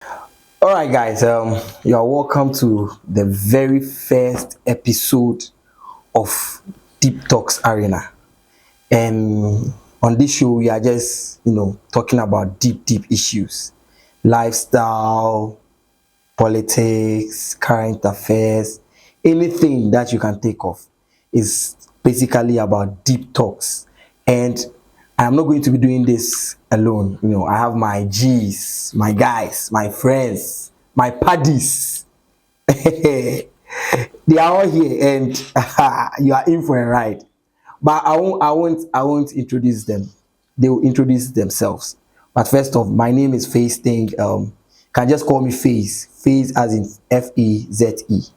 All right, guys. You are welcome to the very first episode of Deep Talks Arena. And on this show, we are just talking about deep issues, lifestyle, politics, current affairs, anything that you can think of is basically about deep talks. And I'm not going to be doing this alone. I have my G's, my guys, my friends, my paddies. They are all here, and you are in for a ride. But I won't introduce them. They will introduce themselves. But first off, my name is Face Thing. Can just call me Face. Face as in Feze.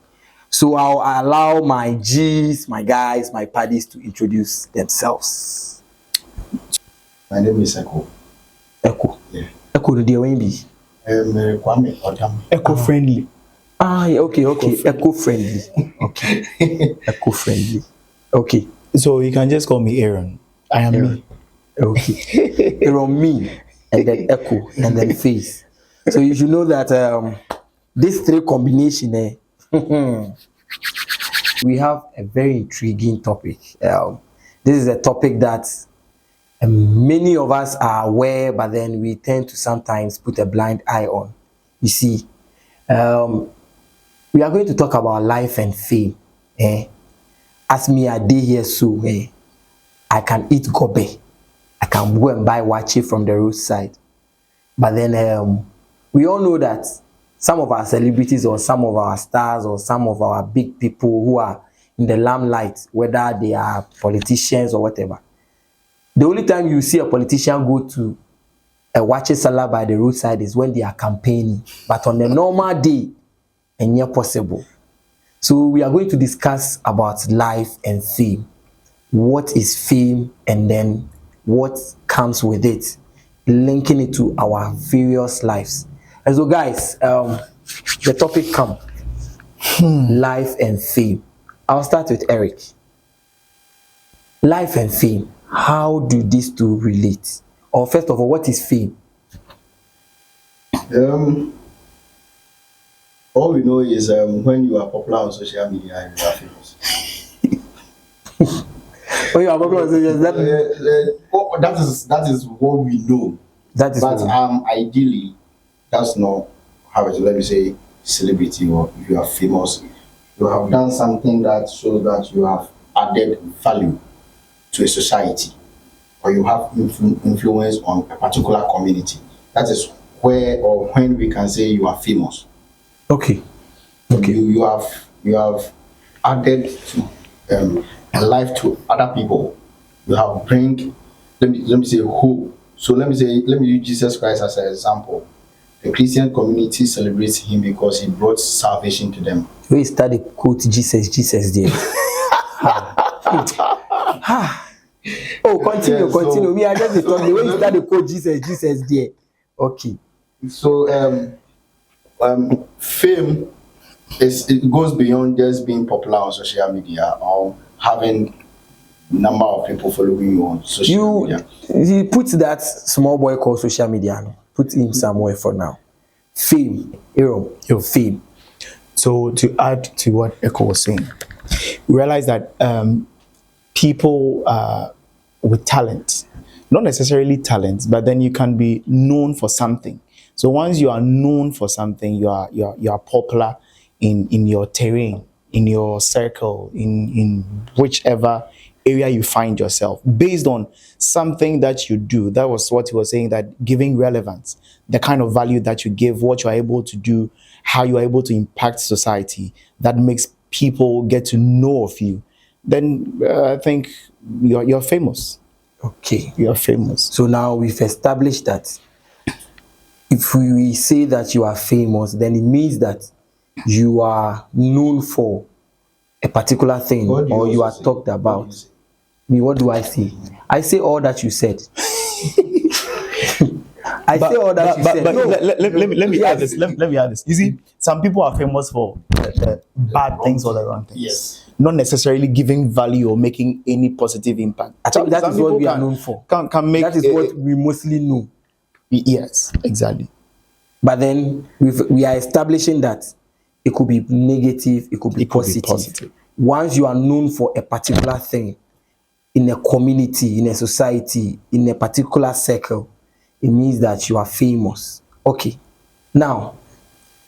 So I'll allow my G's, my guys, my paddies to introduce themselves. My name is Echo. Echo. Yeah. Echo the dear be. Kwame Odam. Eco-friendly. Yeah, okay. Eco-friendly. Okay. Eco-friendly. Okay. So you can just call me Aaron. I am me. Okay. Aaron, me, and then Echo, and then Face. So you should know that this three combination, we have a very intriguing topic. This is a topic that many of us are aware, but then we tend to sometimes put a blind eye on. You see, we are going to talk about life and fame. As me a day here, so I can eat gobe. I can go and buy wache from the roadside. But then we all know that some of our celebrities or some of our stars or some of our big people who are in the limelight, whether they are politicians or whatever, the only time you see a politician go to a wache seller by the roadside is when they are campaigning. But on a normal day, it's not possible. So we are going to discuss about life and fame. What is fame, and then what comes with it, linking it to our various lives. And so guys, the topic come, life and fame. I'll start with Eric. Life and fame, how do these two relate? Or first of all, what is fame? All we know is when you are popular on social media, you are famous. When you are popular on social media, that is what we know. that is But fame. ideally, that's not how it. Let me say celebrity, or if you are famous, you have done something that shows that you have added value to a society, or you have influence on a particular community. That is where or when we can say you are famous. Okay. You have added to a life to other people. You have bring, let me say hope. So let me use Jesus Christ as an example. The Christian community celebrates him because he brought salvation to them. We start to quote Jesus there. Oh, continue. Yeah, so- We are just talking. The way you start to quote Jesus there. Okay. So fame it goes beyond just being popular on social media or having number of people following you on social media. He put that small boy called social media. No? Put him somewhere for now. Fame, Aaron, your fame. So to add to what Echo was saying, we realize that people with talent, not necessarily talent, but then you can be known for something. So once you are known for something, you are popular in your terrain, in your circle, in whichever area you find yourself, based on something that you do. That was what he was saying, that giving relevance, the kind of value that you give, what you are able to do, how you are able to impact society, that makes people get to know of you. Then I think you're famous. Okay. You're famous. So now we've established that if we say that you are famous, then it means that you are known for a particular thing, What do you or you also are say? talked What do about. you say? Me, what do I say? I say all that you said. I say all that you said. But No. let me Yes. add this. Let me add this. You see, some people are famous for the bad things or the wrong things. Yes. Not necessarily giving value or making any positive impact. I think that Some is what people we are known for. Can make That is what we mostly know. yes, exactly. But then we are establishing that it could be negative, it could be It could be positive. positive. Once you are known for a particular thing in a community, in a society, in a particular circle, it means that you are famous. Okay, now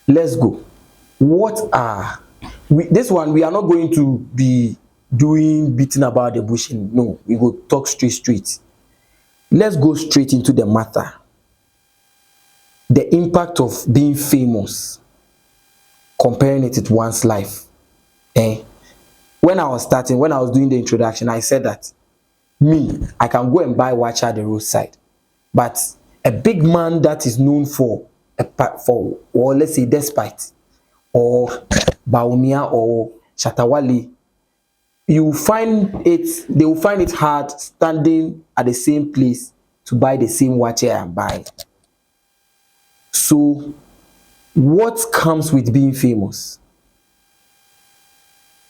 let's go. What are this one? We are not going to be doing beating about the bush. No, we go talk straight. Let's go straight into the matter. The impact of being famous, comparing it with one's life. When I was doing the introduction, I said that I can go and buy watch at the roadside, but a big man that is known for or let's say despite or Baumia or Shatawale, they will find it hard standing at the same place to buy the same watch I am buying. So what comes with being famous?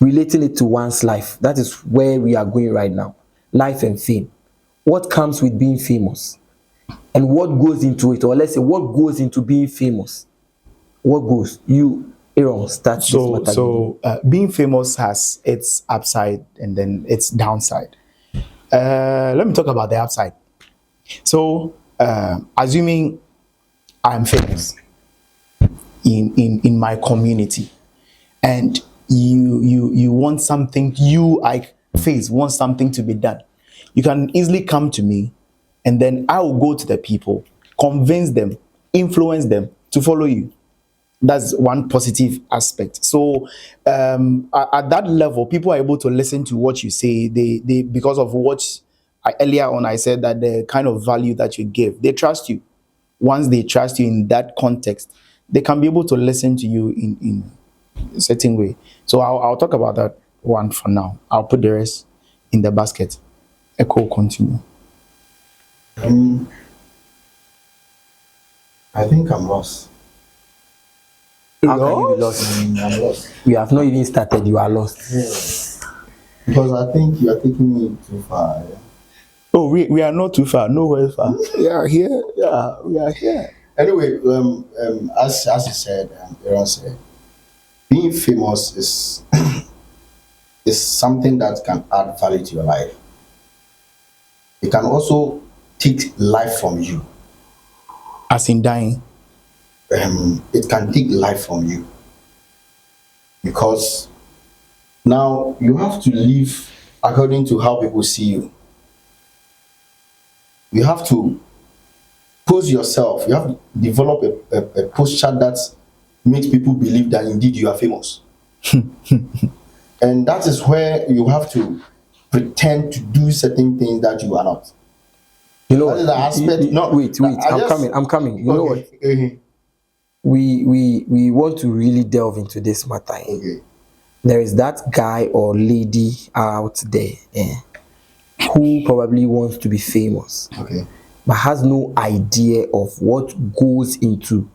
Relating it to one's life. That is where we are going right now. Life and fame. What comes with being famous? And what goes into it? Or let's say, what goes into being famous? What goes? You, Aaron, start this matter. So being famous has its upside and then its downside. Let me talk about the upside. So assuming I'm famous in my community, and you want something, want something to be done, you can easily come to me, and then I will go to the people, convince them, influence them to follow you. That's one positive aspect. So at that level, people are able to listen to what you say. They because of what earlier on I said, that the kind of value that you give, they trust you. Once they trust you in that context, they can be able to listen to you in a certain way. So I'll talk about that one for now. I'll put the rest in the basket. Echo, continue. I think I'm lost. How can you be lost? I'm lost. We have not even started. You are lost. Yeah. Because I think you are taking me too far. Yeah? Oh, we are not too far. Nowhere far. We are here. Yeah, we are here. Anyway, as you said, Aaron said, being famous is is something that can add value to your life. It can also take life from you. As in dying. It can take life from you, because now you have to live according to how people see you. You have to pose yourself. You have to develop a posture that makes people believe that indeed you are famous. And that is where you have to pretend to do certain things that you are not. You know, that is the aspect. Wait. I'm coming. You know what? We want to really delve into this matter. Okay. There is that guy or lady out there who probably wants to be famous, Okay. but has no idea of what goes into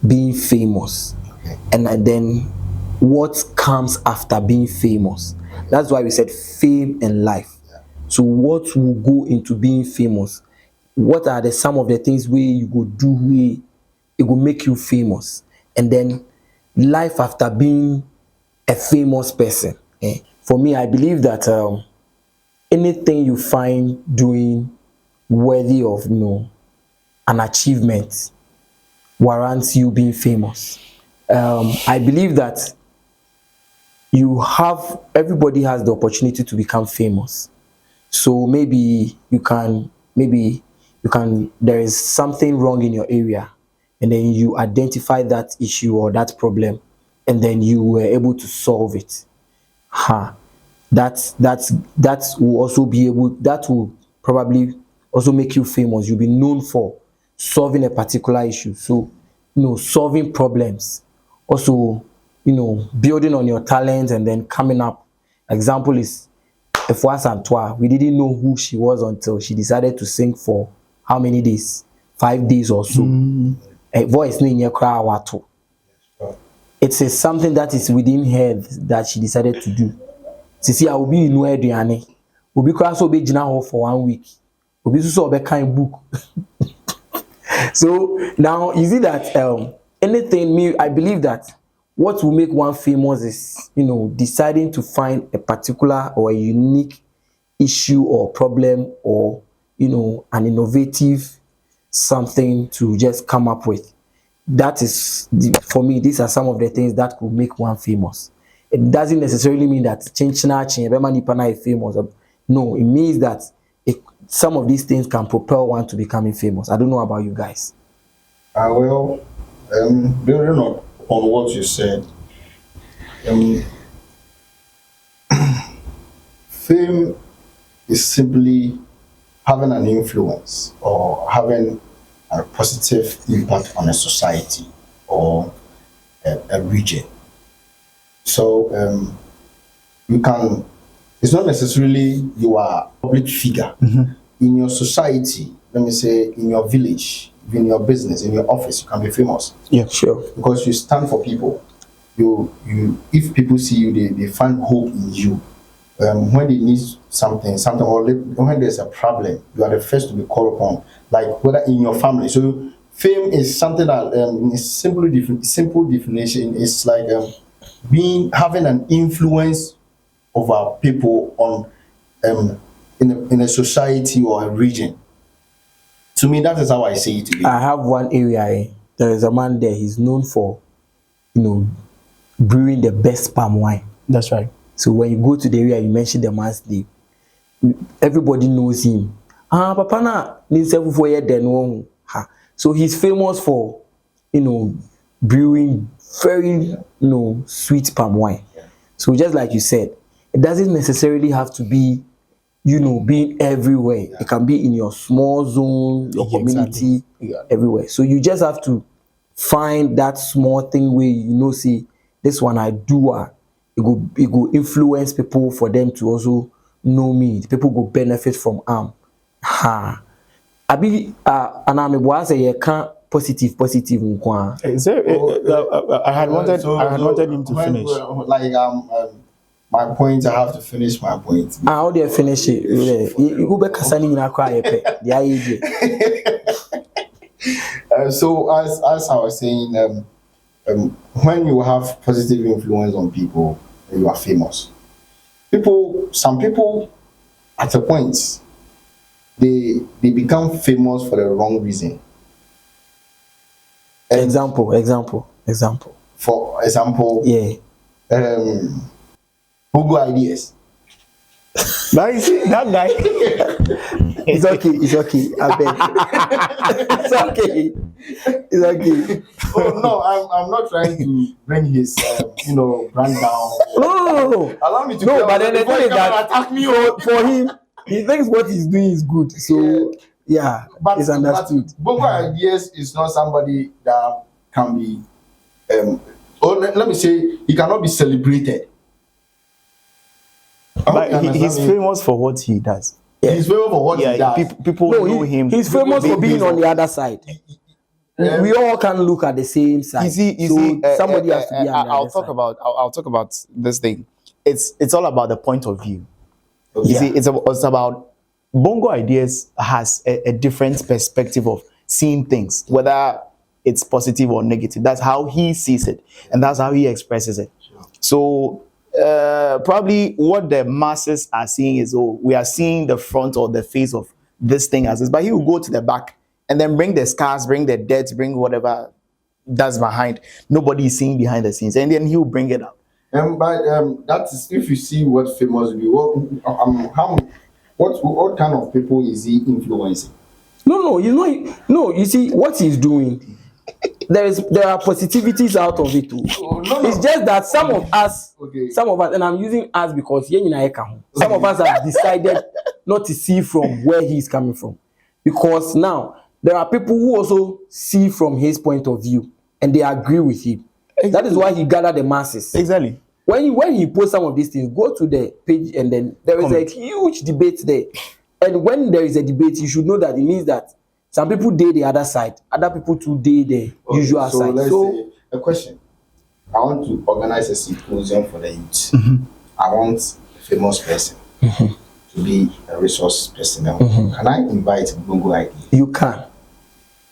being famous, Okay. and then what comes after being famous. That's why we said fame and life. Yeah. So what will go into being famous? What are some of the things where you go do where it will make you famous? And then life after being a famous person. For me, I believe that anything you find doing worthy of an achievement warrants you being famous. I believe that everybody has the opportunity to become famous. So maybe there is something wrong in your area, and then you identify that issue or that problem, and then you were able to solve it. That will probably also make you famous. You'll be known for solving a particular issue. So, solving problems. Also, building on your talent and then coming up. Example is Efwa Santua. We didn't know who she was until she decided to sing for how many days? 5 days or so. A voice in your crowd. It's something that is within her that she decided to do. Sisi, I will be in Eduane. Will be cross obey Jina for 1 week. Will be so be kind book. So now you see that anything me, I believe that what will make one famous is, deciding to find a particular or a unique issue or problem, or an innovative something to just come up with. That is for me, these are some of the things that could make one famous. It doesn't necessarily mean that everybody is famous. No, it means that some of these things can propel one to becoming famous. I don't know about you guys. Well, building on what you said, um, fame is simply having an influence or having a positive impact on a society or a region. So you can, it's not necessarily you are a public figure. In your society, let me say in your village, in your business, in your office, you can be famous. Yeah, sure. Because you stand for people. You if people see you, they find hope in you. When they need something, or when there's a problem, you are the first to be called upon. Like whether in your family. So fame is something that in simple definition is like having an influence over people on in a society or a region. To me, that is how I see it to be. I have one area. There is a man there. He's known for, brewing the best palm wine. That's right. So when you go to the area, you mention the man's name. Everybody knows him. Papa na ninsefu for ye den. So he's famous for, brewing very, sweet palm wine. So just like you said, it doesn't necessarily have to be, being everywhere. It can be in your small zone, your community, everywhere. So you just have to find that small thing where say this one I do. It go influence people for them to also know me. People go benefit from Ha. Abi and I'm a can't positive nkwa. I had wanted him to finish. My point, I have to finish my point. How do you finish it? You go back kasani na kwa yepe. So as I was saying, when you have positive influence on people, you are famous. Some people, at a point, they become famous for the wrong reason. Example. For example, Google ideas. Now you see that guy. It's okay. I beg. It's okay. Oh no, I'm not trying to bring his brand down. No. Allow me to. No, but then the thing is that attack me for him, he thinks what he's doing is good. So but it's understood. Google ideas is not somebody that can be or let me say he cannot be celebrated. But he's famous for what he does. He's famous for what he does. People know him. He's famous for being on the other side. We all can look at the same side. You see, somebody has to be on the other side. I'll talk about this thing. It's all about the point of view. Okay. You see, it's about Bongo Ideas has a different perspective of seeing things, whether it's positive or negative. That's how he sees it, and that's how he expresses it. Sure. So probably what the masses are seeing is, we are seeing the front or the face of this thing as this, but he will go to the back and then bring the scars, bring the deaths, bring whatever that's behind. Nobody is seeing behind the scenes, and then he will bring it up. But that is if you see what famous be. What kind of people is he influencing? No, you see what he's doing. There are positivities out of it too. No. It's just that some of us, and I'm using us because some of us have decided not to see from where he's coming from, because now there are people who also see from his point of view and they agree with him. Exactly. That is why he gathered the masses. Exactly. When he posts some of these things, go to the page and then there is a huge debate there. And when there is a debate, you should know that it means that some people date the other side, other people too date the usual side. Let's say a question. I want to organize a symposium for the youth. I want a famous person to be a resource person. Can I invite Bongo Idea? You can.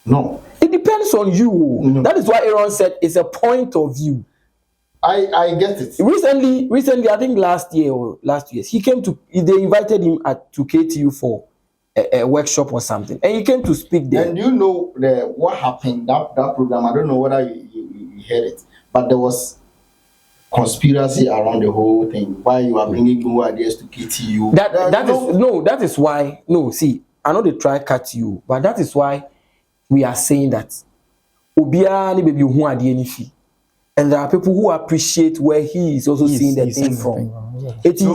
No. It depends on you. No. That is why Aaron said it's a point of view. I get it. Recently, I think last year or last 2 years, they invited him to KTU for a workshop or something, and he came to speak there. And you know what happened that program? I don't know whether you heard it, but there was conspiracy around the whole thing. Why you are bringing new ideas to KTU? That is why. No, see, I know they try cut you, but that is why we are saying that Obiara ni baby who are the NFI. And there are people who appreciate where he is also seeing the thing from. It is to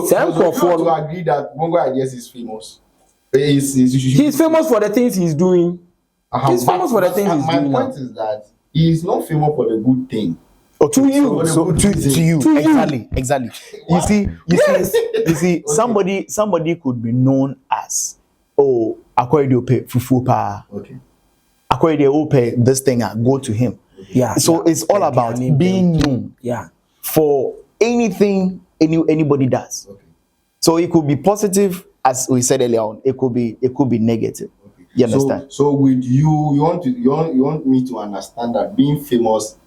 agree that Bongo Ideas is famous. He's famous for the things he's doing. He's famous for the things he's doing. My point is that he is not famous for the good thing. To you, exactly. You see, somebody could be known as Akwaide Fufu Pa. Okay. Akwaide this thing go to him. Yeah. So it's all about being known. Yeah. For anything anybody does. Okay. So it could be positive, as we said earlier on. It could be negative. Okay. You understand? So with you want me to understand that being famous,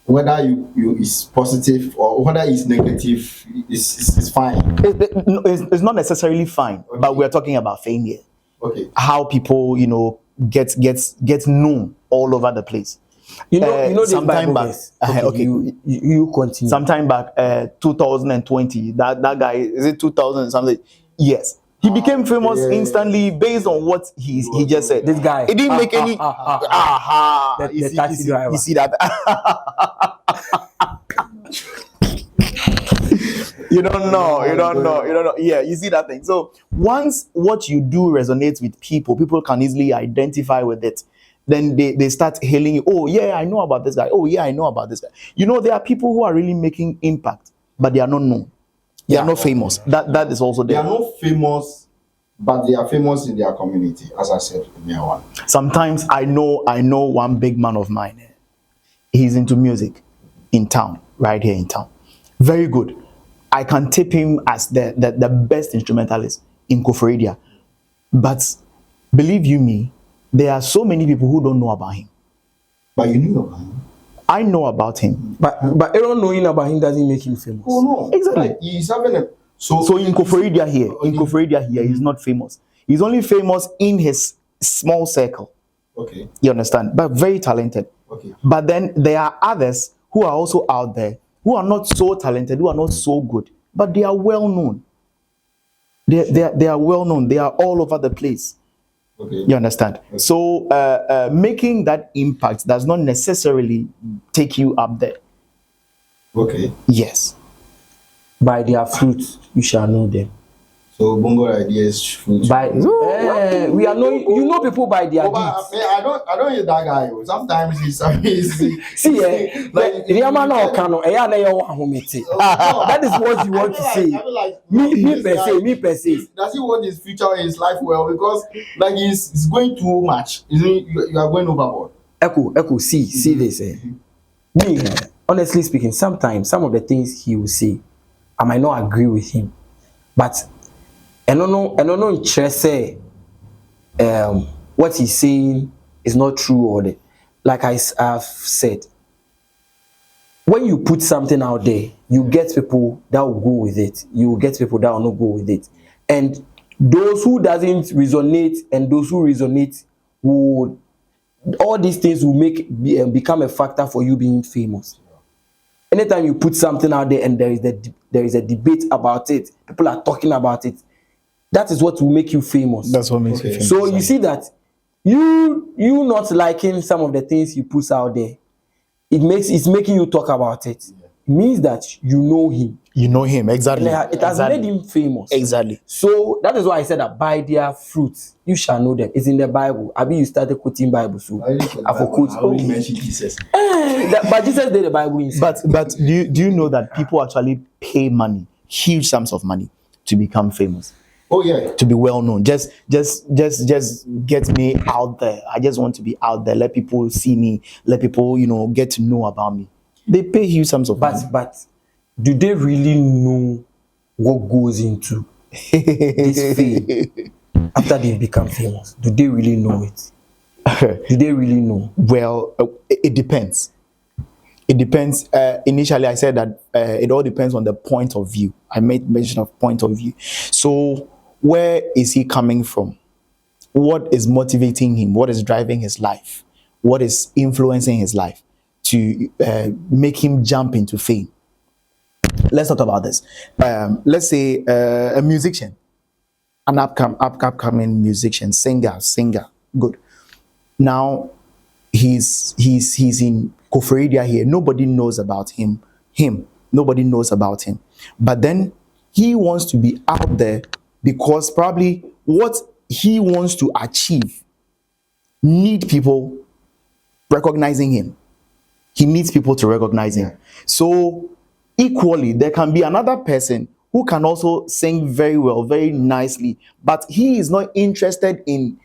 whether you is positive or whether it's negative, is fine. It's not necessarily fine, okay. But we're talking about fame here. Okay. How people get known all over the place. You know sometime back. Okay. You continue. Sometime back, 2020. That guy, is it 2000 something? Yes. He became famous instantly based on what he just said. This guy. It didn't make any. The taxi driver. You see that? You don't know. Yeah, you see that thing. So once what you do resonates with people can easily identify with it. Then they start hailing you. Oh yeah, I know about this guy. Oh yeah, I know about this guy. There are people who are really making impact, but they are not known. They are not famous. That is also there. They are not famous, but they are famous in their community, as I said earlier on. Sometimes I know one big man of mine. He's into music in town, right here in town. Very good. I can tip him as the best instrumentalist in Koforidua. But believe you me, there are so many people who don't know about him. But you knew about him. I know about him. But everyone knowing about him doesn't make him famous. Oh no. Exactly. Like, he's having a so in Koforidua here, he's not famous. He's only famous in his small circle. Okay. You understand? But very talented. Okay. But then there are others who are also out there who are not so talented, who are not so good, but they are well known. They are well known. They are all over the place. Okay. You understand? Okay. So making that impact does not necessarily take you up there. Okay. Yes. By their fruits you shall know them. So Bongo Ideas fruit. We are knowing. You know people by their deeds. I don't hear that guy. Sometimes he's see, that is what you want to say. Me per se. Does he want his future in his life well? Because like he's going too much. You are going overboard. Echo. See this. Me, honestly speaking, sometimes some of the things he will say, I might not agree with him, but I don't know interest what he's saying is not true or like I've said. When you put something out there, you get people that will go with it. You get people that will not go with it. And those who doesn't resonate and those who resonate would, all these things will become a factor for you being famous. Anytime you put something out there and there is a debate about it, people are talking about it, that is what will make you famous. That's what makes you famous. So you see that you not liking some of the things he puts out there, it's making you talk about it. It means that you know him. You know him, exactly. It has made him famous. Exactly. So that is why I said that by their fruits you shall know them. It's in the Bible. I mean, you started quoting Bible, so I forgot. I only mentioned Jesus. But Jesus did the Bible inside. But do you know that people actually pay money, huge sums of money, to become famous? Oh yeah. To be well known. Just get me out there. I just want to be out there. Let people see me. Let people, get to know about me. They pay huge sums of money. But do they really know what goes into this fame after they become famous? Do they really know it? Do they really know? Well, it depends. It depends. Initially, I said that it all depends on the point of view. I made mention of point of view. So, where is he coming from? What is motivating him? What is driving his life? What is influencing his life to make him jump into fame? Let's talk about this. Let's say a musician, an upcoming musician, singer. Good. Now he's in Koforidia here. Nobody knows about him. Nobody knows about him. But then he wants to be out there because probably what he wants to achieve need people recognizing him. He needs people to recognize him. So equally, there can be another person who can also sing very well, very nicely, but he is not interested in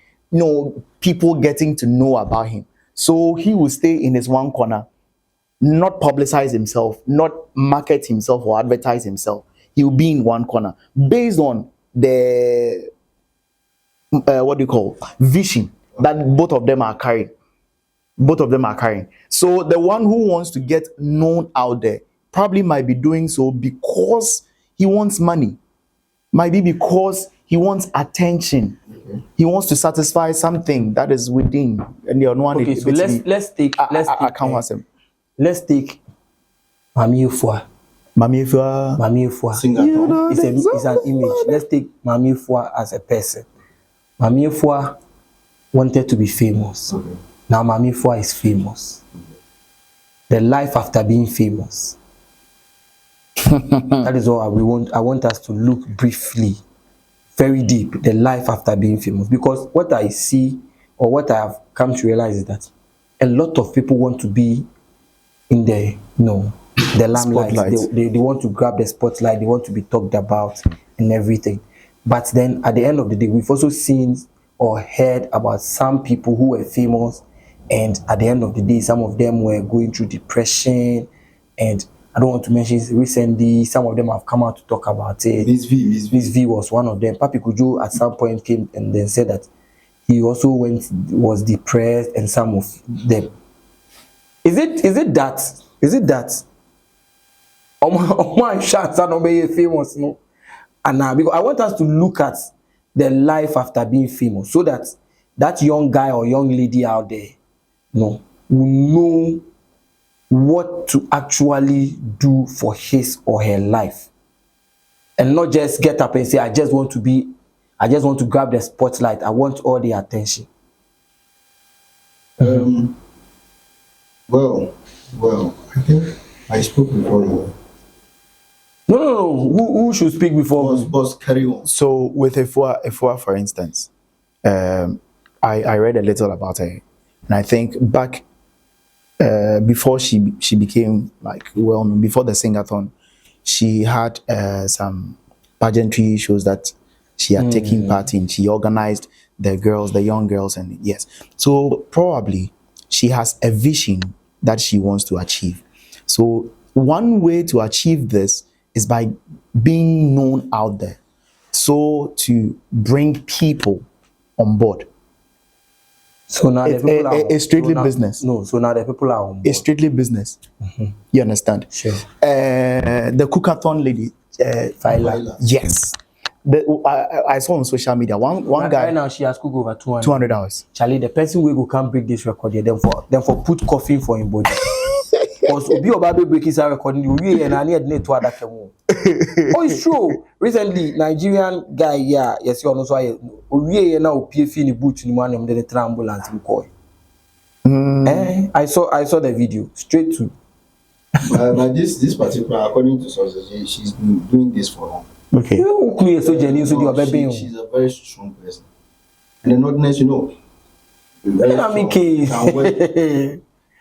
people getting to know about him. So he will stay in his one corner, not publicize himself, not market himself or advertise himself. He will be in one corner based on the vision that both of them are carrying. So the one who wants to get known out there probably might be doing so because he wants money, might be because he wants attention. He wants to satisfy something that is within. And the one. Okay, so let's take let's take Mami Efua. Mami Efua. It's an image. Let's take Mami Efua as a person. Mami Efua wanted to be famous. Now Mami Efua is famous. The life after being famous. That is all I want us to look briefly, very deep, the life after being famous. Because what I see, or what I have come to realize, is that a lot of people want to be in the limelight. They want to grab the spotlight. They want to be talked about and everything. But then at the end of the day, we've also seen or heard about some people who were famous, and at the end of the day, some of them were going through depression. And I don't want to mention recently, some of them have come out to talk about it. Miss V was one of them. Papi Kujo at some point came and then said that he also was depressed, and some of them. Is it that Oman chance not be famous, no? And now, because I want us to look at the life after being famous, so that that young guy or young lady out there, will know what to actually do for his or her life, and not just get up and say, I just want to grab the spotlight, I want all the attention. Well, I think I spoke before you. No. Who should speak before? Boss, carry on. So with Efua, for instance, I read a little about her, and I think back before she became well-known, before the Singathon, she had some pageantry shows that she had taken part in. She organized the young girls, and yes. So probably she has a vision that she wants to achieve. So one way to achieve this is by being known out there. So to bring people on board. So now it's strictly business. So now the people are on board. It's strictly business. You understand? Sure. The Cookathon lady, Viola. Yes. I saw on social media one guy. Right now she has cooked over 200 hours. Charlie, the person who can break this record here, then for put coffee for him body. Because Obi Obabe break his recording, we and I need to other camo. Oh, it's true. Recently, Nigerian guy, yes, you know, so we now PF in the boot in one of the ambulance McCoy. I saw the video straight to. But this particular, according to sources, she's been doing this for long. Okay. She's a very strong person. And the notness,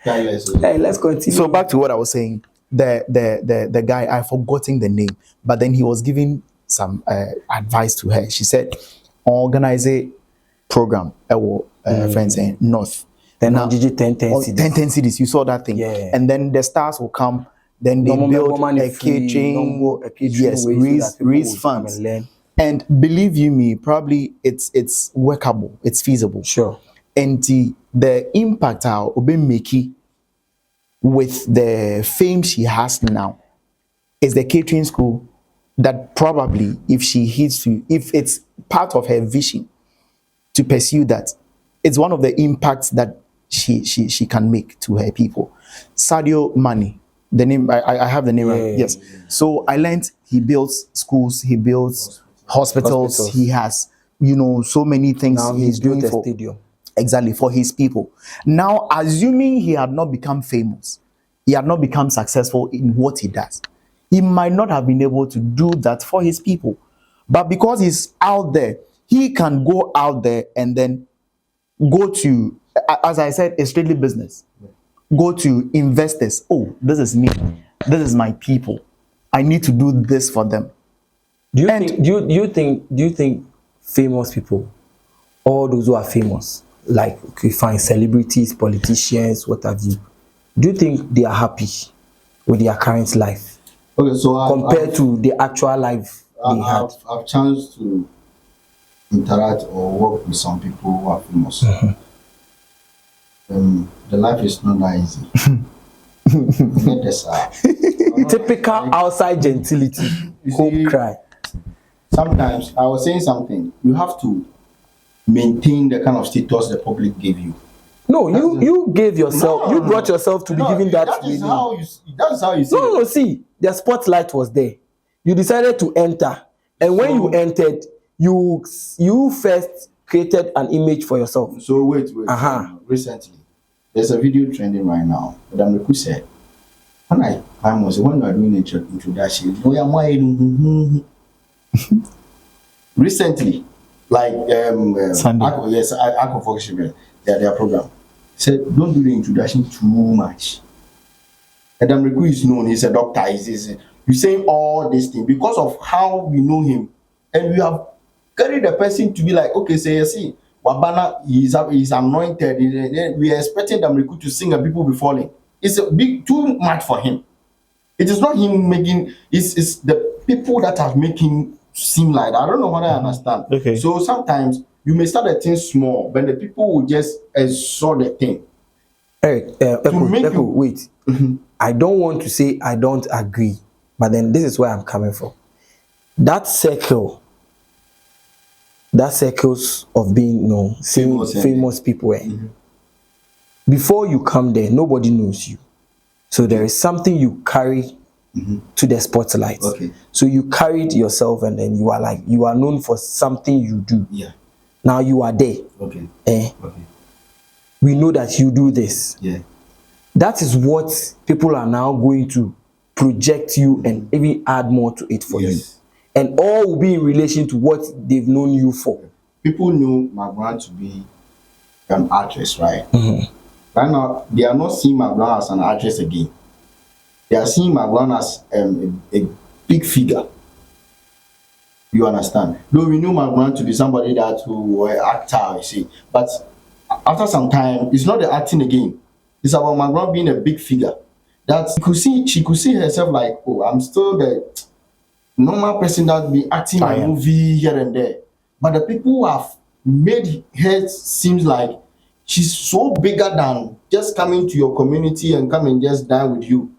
Hey, let's continue. So back to what I was saying. The guy, I've forgotten the name, but then he was giving some advice to her. She said, organize a program, friends in North. Then now 10 cities. You saw that thing. Yeah. And then the stars will come. Then they build a catering. Yes, raise funds. And believe you me, probably it's workable. It's feasible. Sure. And the impact our obe make with the fame she has now is the catering school that probably if she hits to, if it's part of her vision to pursue that, it's one of the impacts that she can make to her people. Sadio Mane, the name I have the name right. Yeah. Yes. So I learned he builds schools, he builds hospitals. Hospitals. He has, you know, so many things Now he's he's doing built a for stadium. exactly for his people. Now, assuming he had not become famous, he had not become successful in what he does, he might not have been able to do that for his people. But because he's out there, he can go out there and then go to, as I said, a strictly business. Go to investors. Oh, this is me. This is my people. I need to do this for them. Do you And- think? Do you think famous people, all those who are famous, like you find celebrities, politicians, what have you, do you think they are happy with their current life Okay, so compared to the actual life they had? I've chance to interact or work with some people who are famous. The life is not that easy. Get this, Typical outside gentility, home see- cry. sometimes I was saying something. You have to maintain the kind of status the public gave you. No, you gave yourself, No, you no, brought no. yourself to be No, given that. That is meaning. how you. That is how you see. No, see, the spotlight was there. You decided to enter, and when you entered, you first created an image for yourself. So wait. Uh-huh. Recently, there's a video trending right now. Madam Leku said, when you are doing introduction, recently, like Sunday. Akko Fox, their program said, don't do the introduction too much. Madam Leku is known, he's a doctor, you saying all these things because of how we know him, and we have carried the person to be like, okay, say you see, Wabana is anointed. We are expecting Madam Leku to sing and people be falling. It's a big too much for him. It is not him making. It's the people that are making seem like that. I don't know what I understand. Okay. So sometimes you may start a thing small, but the people will just saw the thing. Eric, make Echo, you- wait. I don't want to say I don't agree, but then this is where I'm coming from. That circles of being, you know, seeing famous people. Before you come there, nobody knows you. So there is something you carry to the spotlight. Okay. So you carried yourself, and then you are known for something you do. Yeah. Now you are there. Okay. Eh? Okay. We know that you do this. Yeah. That is what people are now going to project you and even add more to it for you. Yes. And all will be in relation to what they've known you for. People knew Magran to be an actress, right? Right now, they are not seeing Magran as an actress again. They are seeing Magran as a big figure. You understand? Though we knew Magran to be somebody that who were actor, you see. But after some time, it's not the acting again. It's about Magran being a big figure. That she could see herself like, oh, I'm still the normal person that be acting I a am. movie here and there. But the people who have made her seems like she's so bigger than just coming to your community and come and just dine with you.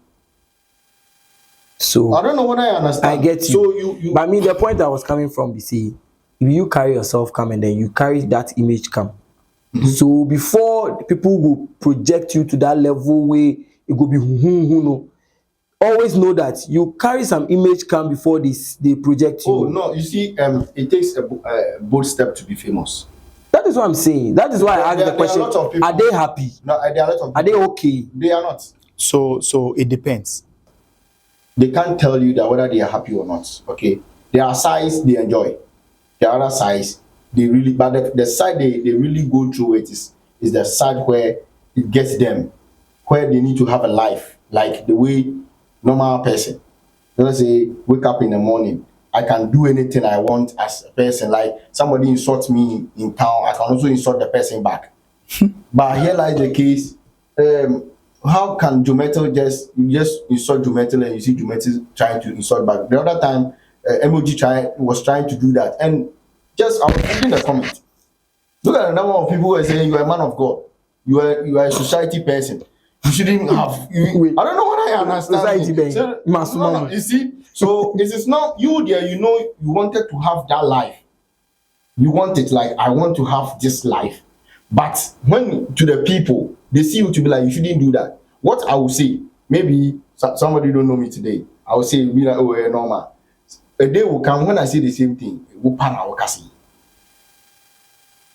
So I don't know what I understand. I get you. So you But I mean, the point I was coming from, you see, if you carry yourself come and then you carry that image come. So before people will project you to that level where it will be no. Always know that you carry some image come before they project you. Oh no, you see, it takes a bold step to be famous. That is what I'm saying. That is why I asked There- the there are question: a lot of people- are they happy? No, there are a lot of Are they people. okay? They are not. So it depends. They can't tell you that whether they are happy or not. Okay, there are sides they enjoy, there are other sides they really, but the side they really go through it is the side where it gets them, where they need to have a life like the way normal person. Let's say wake up in the morning, I can do anything I want as a person. Like somebody insults me in town, I can also insult the person back. But here lies the case. How can Jumetel you just insult Jumetel and you see Jumetel trying to insult back? The other time, Emoji was trying to do that, and just I was reading the comment. Look at the number of people who are saying you are a man of God. you are a society person. You shouldn't have. I don't know what I understand. Society being So, no, you see, so it is not you there. You know, you wanted to have that life. You want it like I want to have this life, but when to the people they see you to be like you shouldn't do that. What I will say, maybe somebody don't know me today. I will say be like, oh, normal. A day will come when I say the same thing. It will pan our kasi.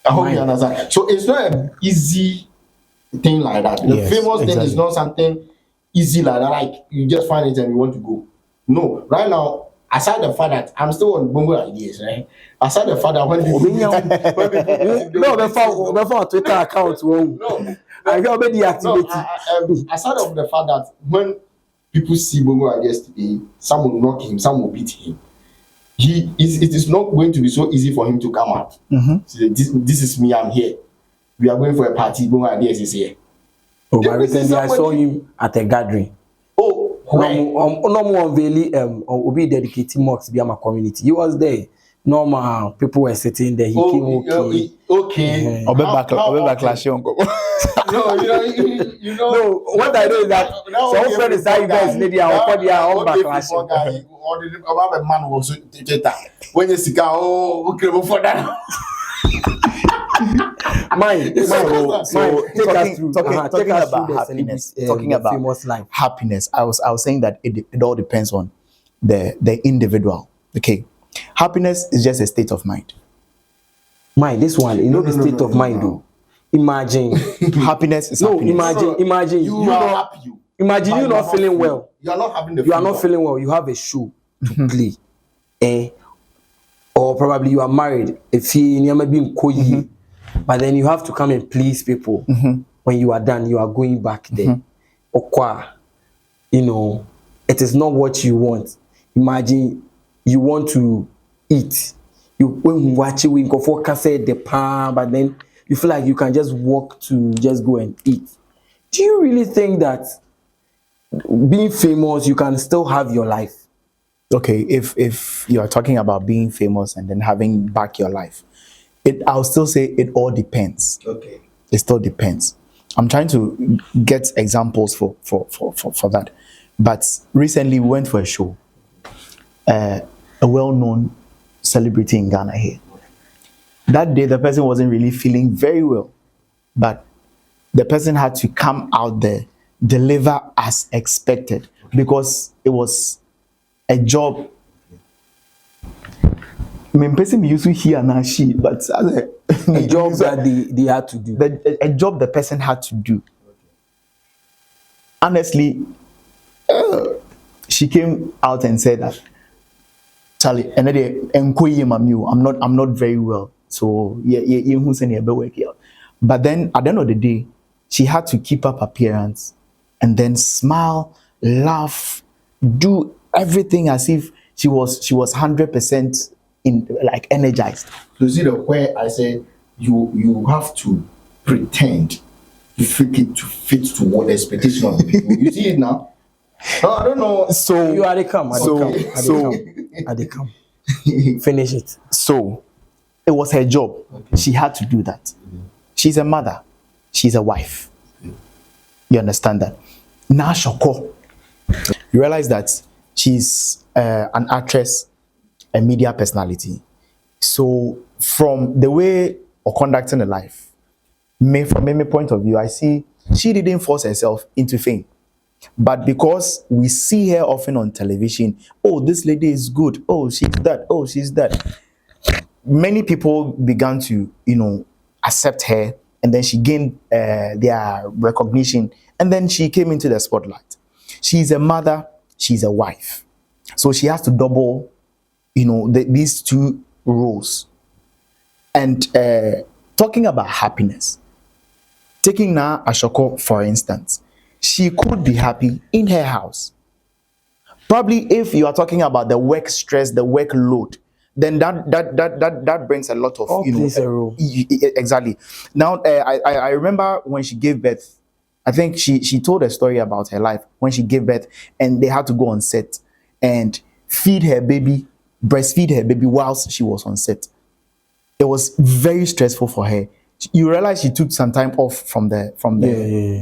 I hope you understand. So it's not an easy thing like that. The famous thing is not something easy like that. Like you just find it and you want to go. No, right now, aside the fact that I'm still on bongo ideas, right? Aside the fact that when no, before Twitter account, no, I already deactivated. Aside of the fact that when people see bongo ideas today, some will knock him, some will beat him. It is not going to be so easy for him to come out. So this is me, I'm here. We are going for a party, bongo ideas is here. Oh, but recently I saw him at a gathering. Oh, no more unveiling or be dedicating mocks be my community. He was there. Normal people were sitting there. He came okay. I'll be backlash. No, you know. No, what I know is that some friend is that you guys lady are on their own backlash. Or the about a man was when you see okay for that. Talking about happiness, talking about famous line. Happiness. I was saying that it all depends on the individual. Okay, happiness is just a state of mind. This one, the state of mind. Though. Imagine happiness is happiness. Imagine you are happy. Imagine you not feeling well. You are not having the. You are not feeling well. You have a show to play, or probably you are married. If you never been koyi. But then you have to come and please people. When you are done, you are going back there. Okwa, it is not what you want. Imagine you want to eat. When you watch it, we go for the palm, but then you feel like you can just walk to just go and eat. Do you really think that being famous, you can still have your life? Okay, if you are talking about being famous and then having back your life, I'll still say it all depends. Okay. It still depends. I'm trying to get examples for that. But recently we went for a show. A well-known celebrity in Ghana here. That day the person wasn't really feeling very well. But the person had to come out there, deliver as expected. Because it was a job. I mean, person used to hear and she, but a job that they had to do. A job the person had to do. Honestly, she came out and said that, Charlie, I'm not very well. So but then at the end of the day, she had to keep up appearance and then smile, laugh, do everything as if she was 100% in like energized. So see the where I say you have to pretend to fit to what the expectation of the people. You see it now? No, I don't know. So you are the come. Finish it. So it was her job. Okay. She had to do that. She's a mother. She's a wife. You understand that? Now Shoko. You realize that she's an actress, a media personality. So from the way of conducting a life, from my point of view, I see she didn't force herself into fame. But because we see her often on television, oh, this lady is good, oh, she's that, oh, she's that. Many people began to, accept her, and then she gained their recognition, and then she came into the spotlight. She's a mother, she's a wife. So she has to double, these two roles. And talking about happiness, taking now Ashoko, for instance, she could be happy in her house. Probably if you are talking about the work stress, the workload, then that brings a lot of plays a role. Exactly. Now I remember when she gave birth, I think she told a story about her life when she gave birth and they had to go on set and breastfeed her baby whilst she was on set. It was very stressful for her. you realize she took some time off from the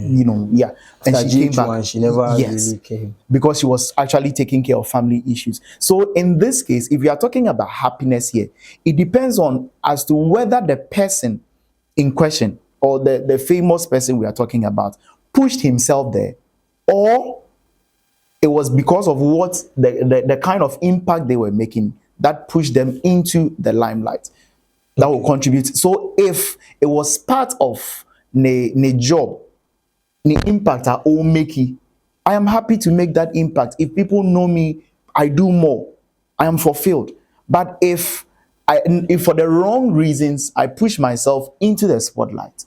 you know, yeah, and That she came GH back. one, she never Yes, really came. because she was actually taking care of family issues. So in this case, if we are talking about happiness here, it depends on as to whether the person in question or the famous person we are talking about pushed himself there, or it was because of what the kind of impact they were making that pushed them into the limelight. That will contribute. So if it was part of the job, the impact I will make it, I am happy to make that impact. If people know me, I do more. I am fulfilled. But if for the wrong reasons I push myself into the spotlight,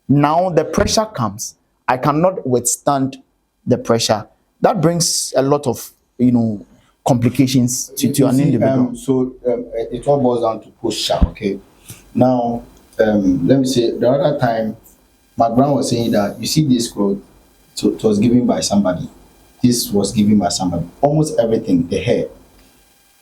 now the pressure comes. I cannot withstand the pressure. That brings a lot of, you know, complications to an individual. It all boils down to posture. Okay. Now, let me say the other time, my grandma was saying that you see this clothes, so it was given by somebody. This was given by somebody. Almost everything, the hair.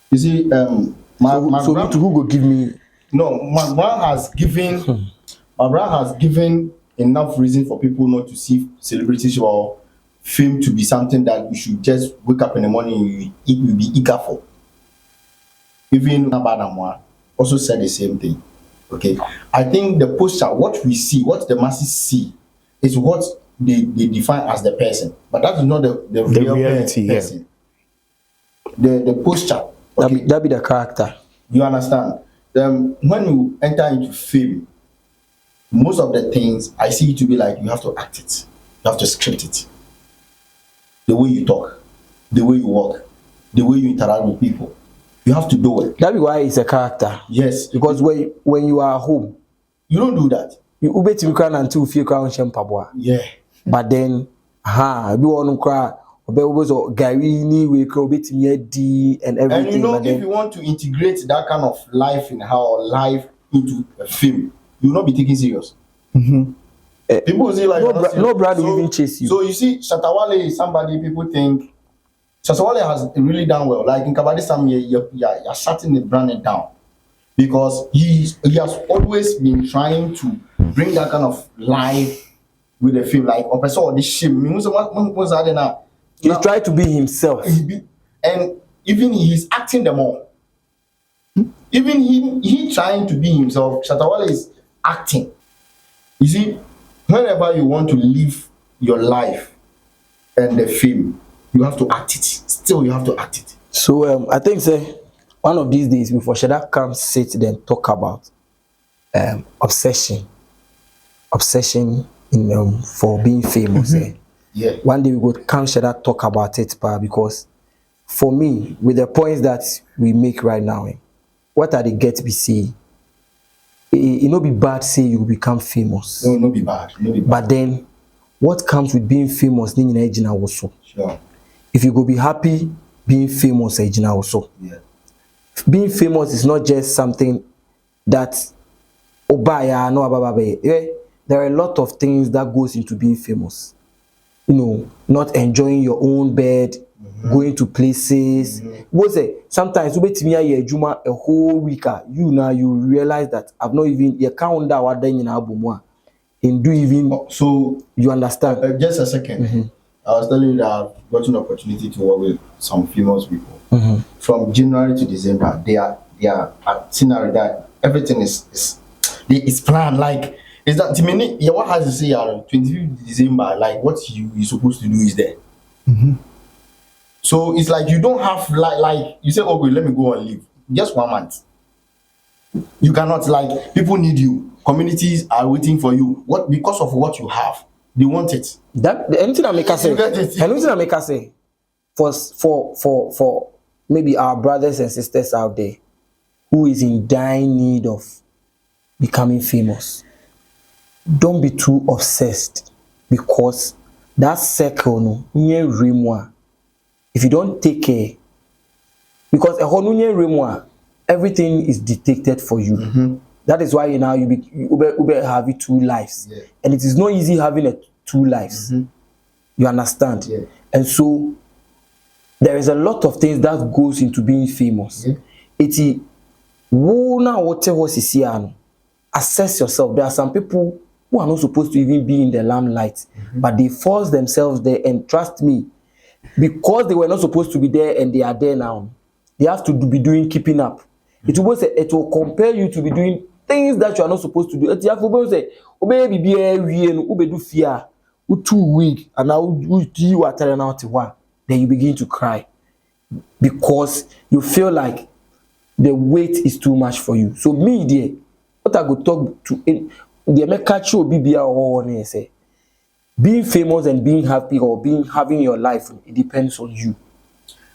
You see, my So grand- who go give me? no, my brother has given. My brother has given enough reason for people not to see celebrities or fame to be something that you should just wake up in the morning and you will be eager for. Even Abadamwa also said the same thing. Okay, I think the posture, what we see, what the masses see, is what they define as the person, but that is not the real reality, yeah. person. The posture. Okay, That be the character. you understand? When you enter into fame, most of the things I see it to be like you have to act it, you have to script it. The way you talk, the way you walk, the way you interact with people, you have to do it. That be why it's a character. Yes, Because when you are home, you don't do that. you ube to cry until feel crown champaboa. Yeah, But then, be one cry. Obe was Gary ni we cry bit me and everything. and you know, but then, if you want to integrate that kind of life in how life into a film, you will not be taken serious. People will say like no brand will even chase you. So you see, Shatawale is somebody people think Shatawale has really done well. Like in Kabadi Sam, you're shutting the brand down because he has always been trying to bring that kind of life with the film. Like Opesa this shame. He tried to be himself. And even he's acting them all. Even he trying to be himself. Shatawale is acting. You see, whenever you want to live your life and the film, you have to act it. Still, you have to act it. So I think say one of these days before Shada comes sit then talk about obsession in for being famous. Yeah. One day we would come Shada talk about it, because for me, with the points that we make right now, what are the get we see? It no be bad say you become famous. No, no be bad. No be bad. But then what comes with being famous ni nyina ejina also. Sure. If you go be happy being famous ejina also. Yeah. Being famous is not just something that obaya no abababe. There are a lot of things that goes into being famous. You know, not enjoying your own bed, going to places. Sometimes you bet me a whole week. You realize that I've not even you count that what then in album and do even So you understand. just a second. I was telling you that I've got an opportunity to work with some famous people. From January to December, they are itinerary that everything is planned. Like is that to me? Yeah, what has to say? 25th December, like what you supposed to do is there. So it's like you don't have like you say, okay, let me go and leave. Just 1 month. You cannot like people need you. Communities are waiting for you. What because of what you have, they want it. That anything I make us say, You get it. anything I make us say, for maybe our brothers and sisters out there who is in dying need of becoming famous, don't be too obsessed, because that circle no nye remwa. If you don't take care, because a whole nye remwa, everything is dictated for you. That is why now you have two lives, Yeah. and it is not easy having two lives. You understand? Yeah. And so there is a lot of things that goes into being famous. Yeah. Iti wo na wote ho sisi ano. assess yourself. There are some people who are not supposed to even be in the limelight, but they force themselves there, and trust me, because they were not supposed to be there and they are there now, they have to be doing keeping up. It will compel you to be doing things that you are not supposed to do. It will say, obey be do fear, too weak, and now you are telling out one. Then you begin to cry because you feel like the weight is too much for you. So me there, what I go talk to the America show BBA or say, being famous and being happy or having your life, it depends on you.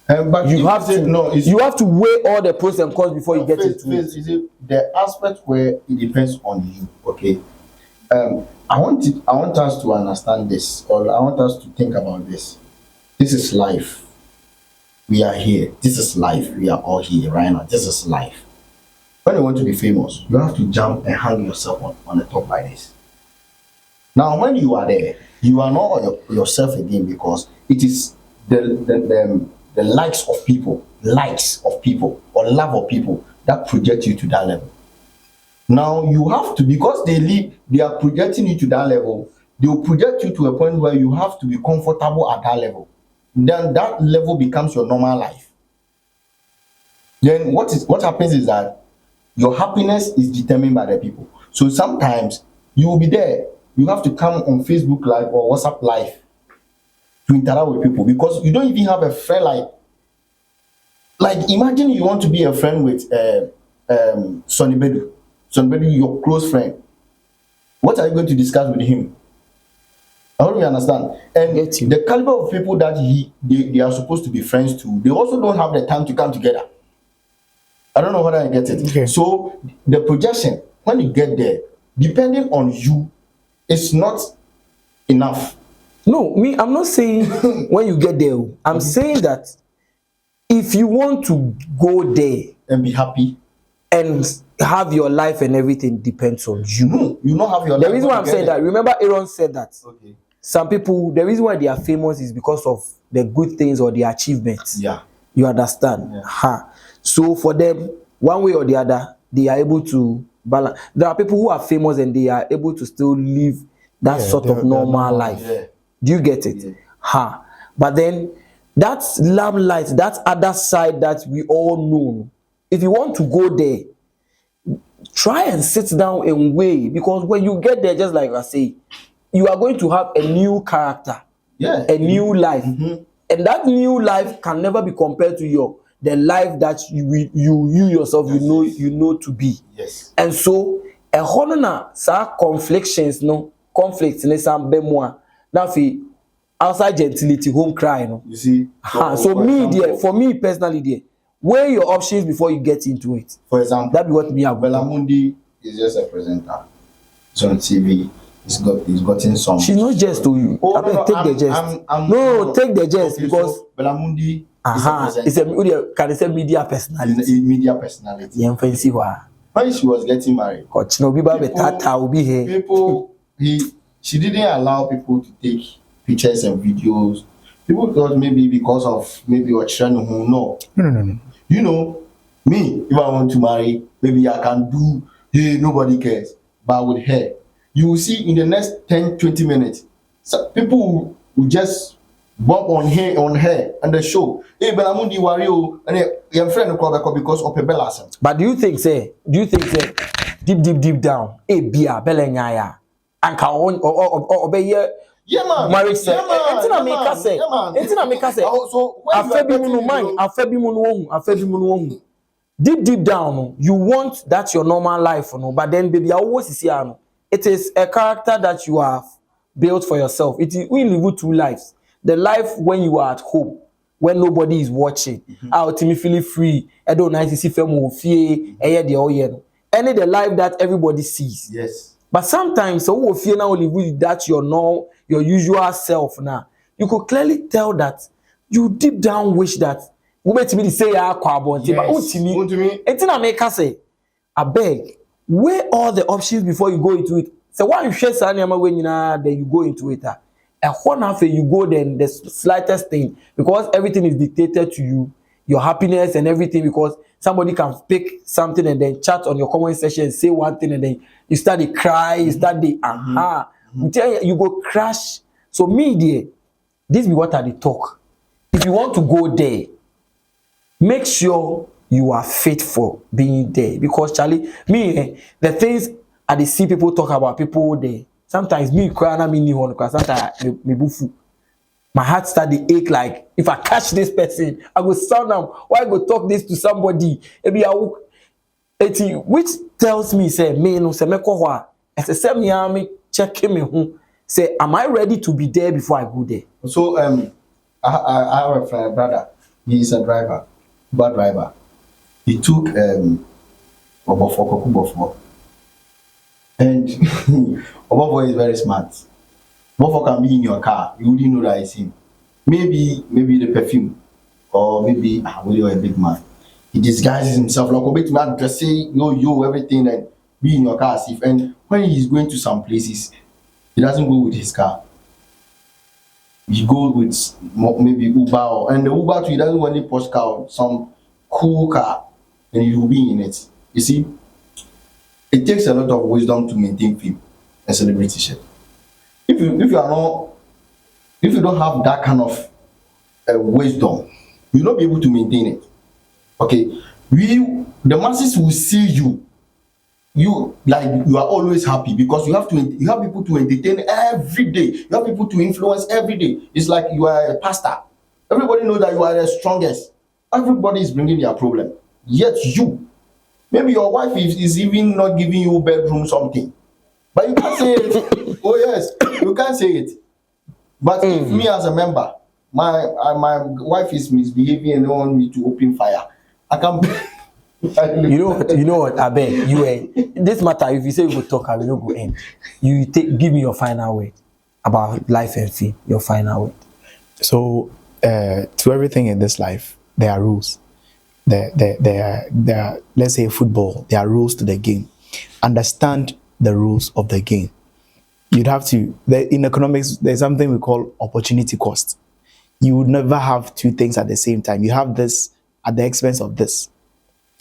But you have to weigh all the pros and cons before you get into it. Is it the aspect where it depends on you? Okay. I want us to understand this, or I want us to think about this. This is life. We are here. This is life. We are all here right now. This is life. When you want to be famous, you have to jump and hang yourself on the top like this. Now, when you are there, you are not yourself again, because it is the likes of people, or love of people that project you to that level. Now you have to, because they are projecting you to that level, they will project you to a point where you have to be comfortable at that level. Then that level becomes your normal life. Then what happens is that your happiness is determined by the people. So sometimes you will be there, you have to come on Facebook Live or WhatsApp Live to interact with people, because you don't even have a friend like imagine you want to be a friend with Sonny Bedu, your close friend. What are you going to discuss with him? I don't really understand. And the caliber of people that they are supposed to be friends to, they also don't have the time to come together. I don't know whether I get it. Okay. So the projection, when you get there, depending on you, it's not enough. No, me, I'm not saying when you get there. I'm saying that if you want to go there and be happy and have your life and everything depends on you. No, you don't have your life. The reason why I'm saying that, remember Aaron said that. Okay. Some people, the reason why they are famous is because of the good things or the achievements. Yeah. You understand? Yeah. So for them, one way or the other, they are able to balance. There are people who are famous and they are able to still live that sort of normal life. Yeah. Do you get it? Yeah. But then that limelight, that other side that we all know, if you want to go there, try and sit down and weigh, because when you get there, just like I say, you are going to have a new character, a new life, and that new life can never be compared to the life that you yourself you know to be. Yes. And so a honor conflicts in some bemoa now outside gentility home cry no. You see. For me personally, weigh your options before you get into it. For example, that be what me have. Belamundi is just a presenter. It's on TV. He's gotten some. She's not just to you. Take the jest. Take the jest, because so Belamundi it's a media personality. Media personality. Yeah, fancy wa. When she was getting married, she didn't allow people to take pictures and videos. People thought maybe because of no. You know, me, if I want to marry, maybe I can do, hey, nobody cares. But with her, you will see in the next 10-20 minutes, so people will just bump on her and the show. Hey, Belamundi Wario, and your friend because of a Bellasan. But do you think, deep down, Bia, Belengaya, and Kaon or obey yeah, man. Marriage say. Deep down, you want that your normal life, but then baby, I always see it is a character that you have built for yourself. It is we live two lives. The life when you are at home, when nobody is watching, out me feeling free. I don't nice to see film fear, and the life that everybody sees. Yes. But sometimes so we fear now live with that your usual self now. You could clearly tell that you deep down wish that women to me say I beg, weigh all the options before you go into it. So one share when then you go into it. And one after you go then the slightest thing, because everything is dictated to you, your happiness and everything, because somebody can pick something and then chat on your comment section, say one thing, and then you start to cry, you start the you tell you go crash. So me there, this be what I dey talk. If you want to go there, make sure you are fit for being there, because Charlie, me the things I dey see people talk about people there. Sometimes me cry na me ni one, because sometimes me bufu. My heart start to ache, like if I catch this person, I go sound am. Why I go talk this to somebody? Maybe I will, which tells me say me no say me ko ho a. Say me am check me who say am I ready to be there before I go there? So I have a friend, brother. He is a driver, Uber driver. He took Obofo, and Obofo is very smart. Obofo can be in your car, you wouldn't know that it's him. Maybe the perfume, or maybe you're a big man. He disguises himself like a bit man, just say yo everything, and be in your car as if. And when he's going to some places, he doesn't go with his car. He goes with maybe Uber, and the Uber too, he doesn't want a posh car, some cool car, and he will be in it. You see, it takes a lot of wisdom to maintain fame and celebrity. If you don't have that kind of wisdom, you'll not be able to maintain it. Okay, the masses will see you like you are always happy, because you have people to entertain every day. You have people to influence every day. It's like you are a pastor. Everybody knows that you are the strongest. Everybody is bringing their problem. Yet maybe your wife is even not giving you bedroom something, but you can't say it. Oh yes, you can't say it. But if me as a member, my wife is misbehaving and don't want me to open fire, I can. You know what? I beg you. This matter, if you say you go talk, I will not go end. You give me your final word about life and fame. Your final word. So, to everything in this life, there are rules. There are, let's say football, there are rules to the game. Understand the rules of the game. You'd have to, in economics, there's something we call opportunity cost. You would never have two things at the same time. You have this at the expense of this.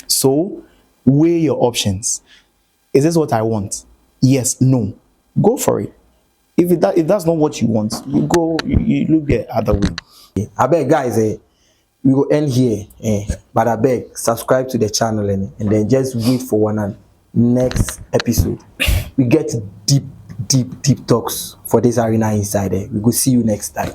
So, weigh your options. Is this what I want? Yes, no. Go for it. If that's not what you want, you look the other way. I beg, guys, we will end here. But I beg, subscribe to the channel and then just wait for one next episode. We get deep talks for this arena inside there. We will see you next time.